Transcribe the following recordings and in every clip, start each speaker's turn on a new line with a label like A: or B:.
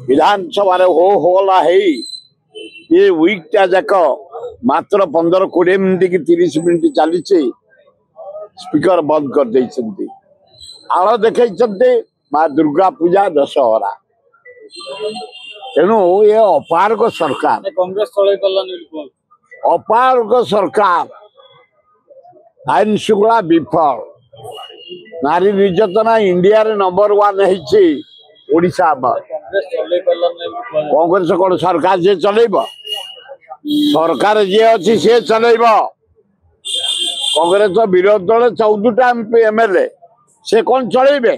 A: विधानसभा हो होला ये वीकटा जाक मात्र 15-20 मिनिट कि 30 मिनिट चली स्पीकर बंद कर देइछन्ती आलो देखैछन्ती माँ दुर्गा पूजा दशहरा तेणु ये अपारग सरकार
B: कांग्रेस
A: अपारग सरकार आईन श्रृंखला विफल नारी निर्यातना इंडिया रे नंबर 1 है ओडिशा कांग्रेस कौन सरकार जे चलेब सरकार जे अच्छी सी चलेब कांग्रेस विरोध दल 14टा एमएलए से कौन चलेबे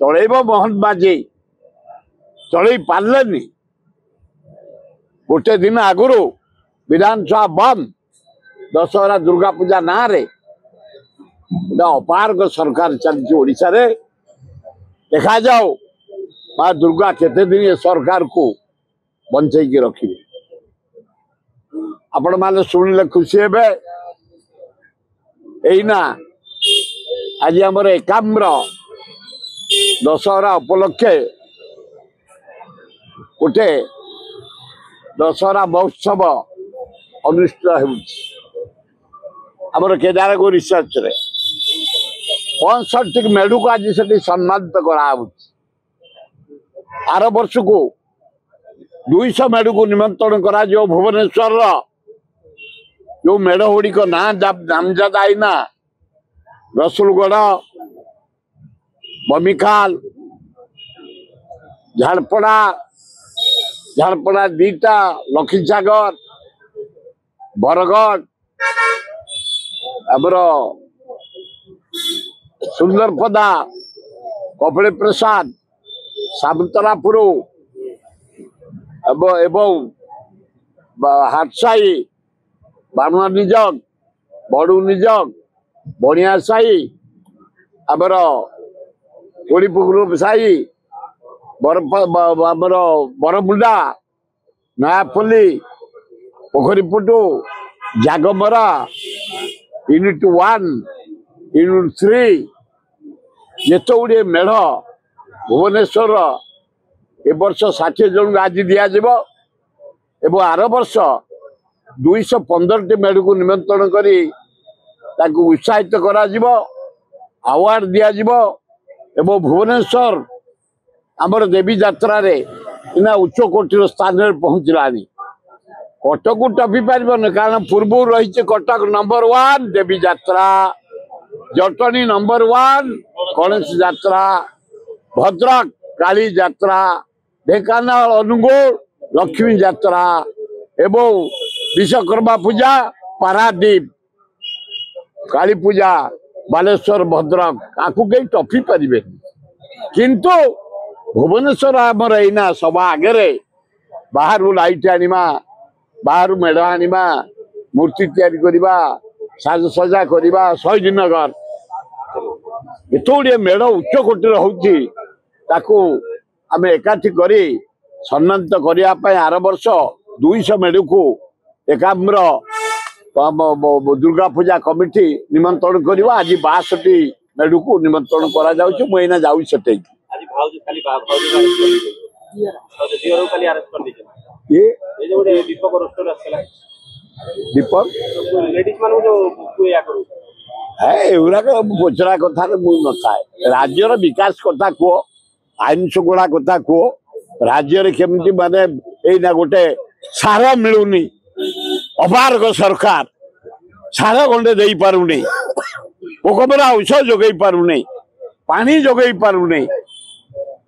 A: चलेब मोहन बाजी चल पारे गोटे दिन आगु विधानसभा बंद दशहरा दुर्गा पूजा ना रे अपारग सरकार चलती ओडिशा रे देखा जाओ माँ दुर्गा केते दिन ये सरकार को बंचई की रखिए आपण माने सुनिले खुशी हेबे एइना आज हमर एकाम्र दशहरा उपलक्षे गोटे दशहरा महोत्सव अनुष्ठित होमर केदारगौरी रिसर्च रे 65 मेढू को आज से सम्मानित करा आर वर्ष को 200 मेढू को निमंत्रण करा जो भुवनेश्वर जो मेढ़ गुड़िक ना नामजादा आईना रसुलगढ़ बमिखाल झारपड़ा झारपड़ा 2टा लखीसागर बरगढ़ आमर सुंदरपदा कपड़े प्रसाद सामतरापुर एवं हाटसाई बाणुआ निजग बड़ू निजग बणिया साई आमर कोड़ीपुकुर साई आमर बरमुंडा नयापल्ली पोखरीपुटू जागमरा यूनिट 1 यूनिट 3 जिते गुड़े मेढ़ भुवनेश्वर ए वर्ष 60 जन आज दिज्व एवं आर वर्ष 215 मेढ़ को निमंत्रण करी उत्साहित करा अवार्ड दिज्व एवं भुवनेश्वर आमर देवी यात्रा रे इना उच्च कोटिर स्थान में पहुंचला कटक को टपी पार कारण पूर्व रही कटक नंबर 1 देवी यात्रा जटनी नंबर 1 गणेश यात्रा भद्रक काली यात्रा ढेंकानाल अनुगुल लक्ष्मी यात्रा एवं विश्वकर्मा पूजा पारादीप काली पूजा बालेश्वर भद्रक आपको कहीं टपी पारे किंतु भुवनेश्वर आमर एना सभा आगे बाहर लाइट आनिमा बाहर मेढ़ आनिमा मूर्ति तैयारी करवा साजसजा करवा शहीदनगर एत गुड़े मेढ़ उच्च कोटर हो आम एकाठी कर सम्मानित करने आर वर्ष 200 मेढ़ को एकाम्र दुर्गा पूजा कमिटी निमंत्रण करवा आज 62 मेढ़ को निमंत्रण करा जाऊ सेटे दीपक एगुड़ाक पचरा कथा न राज्यर विकास कथा कह आईन श्रृंखला कथा कह राज्य केमती माने एना गोटे सार मिलूनी अपारग सरकार सार गंडे दे पारुनी पोकमरा औषध जोगई पारुनी पानी जोगई पारुनी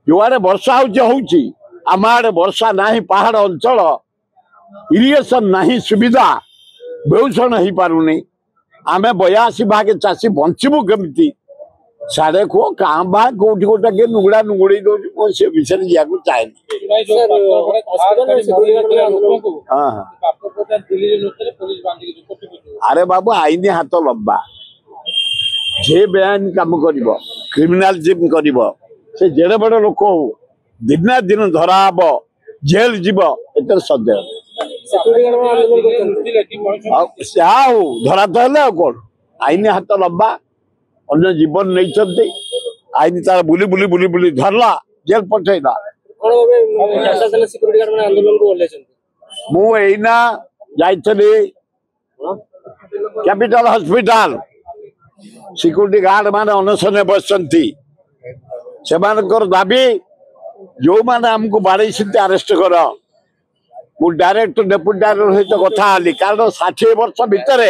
A: जुआड़े वर्षा होची आम आड़े वर्षा नहीं पहाड़ अंचल इरिगेशन नहीं सुविधा बेउषण हो पारुनी आम 82 भाग चाषी बंचबू केमती साढ़े को कहाँ बा कौटी गोटा के नुगड़ा नुगुड़ी दो से विषय जाकू चाहे अरे बाबू आईन हाथ लंबा जे बेआईन काम कर क्रिमिनालिज्म कर जेड़े बड़ लोक हो दिन दिन धरा हम जेल जीव एत सन्देह धरा तो है कौन आईन हाथ लंबा अन्य जीवन नहीं आईन तार बुली बुली बुली बुली धरला जेल पठेला
B: सिक्यूरीटी गार्ड मैंने आंदोलन को ओल्लेइछन्ति
A: मु एइना जाइछली कैपिटल हॉस्पिटल सिक्यूरीटी गार्ड माने अनशन बसंती सेमानकर दाबी जो माने हमको बाड़े अरेस्ट कर मु डायरेक्ट डेपुटी डायरेक्टर सहित कथा हली कारण 60 वर्ष भितर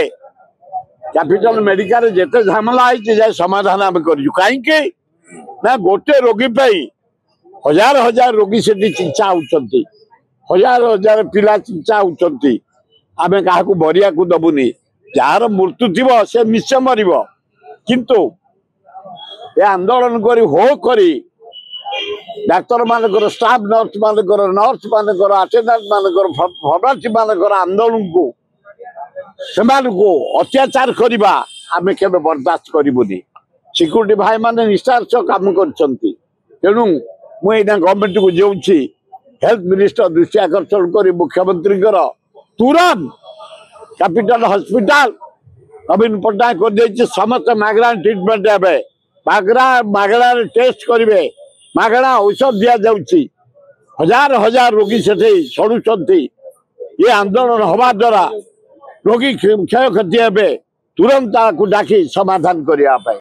A: कैपिटल मेडिकल जेते झमेला जाए समाधान आम कर कहीं ना गोटे रोगी हजार हजार रोगी से चिकित्सा होती हजार हजार पिला चिकित्सा होती आम क्या बरिया को दबुनी जार मृत्यु थी से निश्चय मर किंतु ये आंदोलन करी हो करी डाक्तर मानकर स्टाफ नर्स मानकर अटेंडेंट मानकर फर्मासी मानकर आंदोलन को अत्याचार करवा आम के बर्दाश्त करूनी सिक्यूरीटी भाई माने निष्ठार काम करू मुझे गवर्नमेंट को जाऊँगी हेल्थ मिनिस्टर दृष्टि आकर्षण कर मुख्यमंत्री तुरंत कैपिटल हॉस्पिटल नवीन पट्टनायक कर समस्त मागणा ट्रिटमेंट हे मागणा टेस्ट करेंगे मागणा औषध दि जाऊँगी हजार हजार रोगी से सड़ुंट ये आंदोलन हवा द्वारा रोगी क्षय क्षति हे तुरंत डाकी समाधान करने।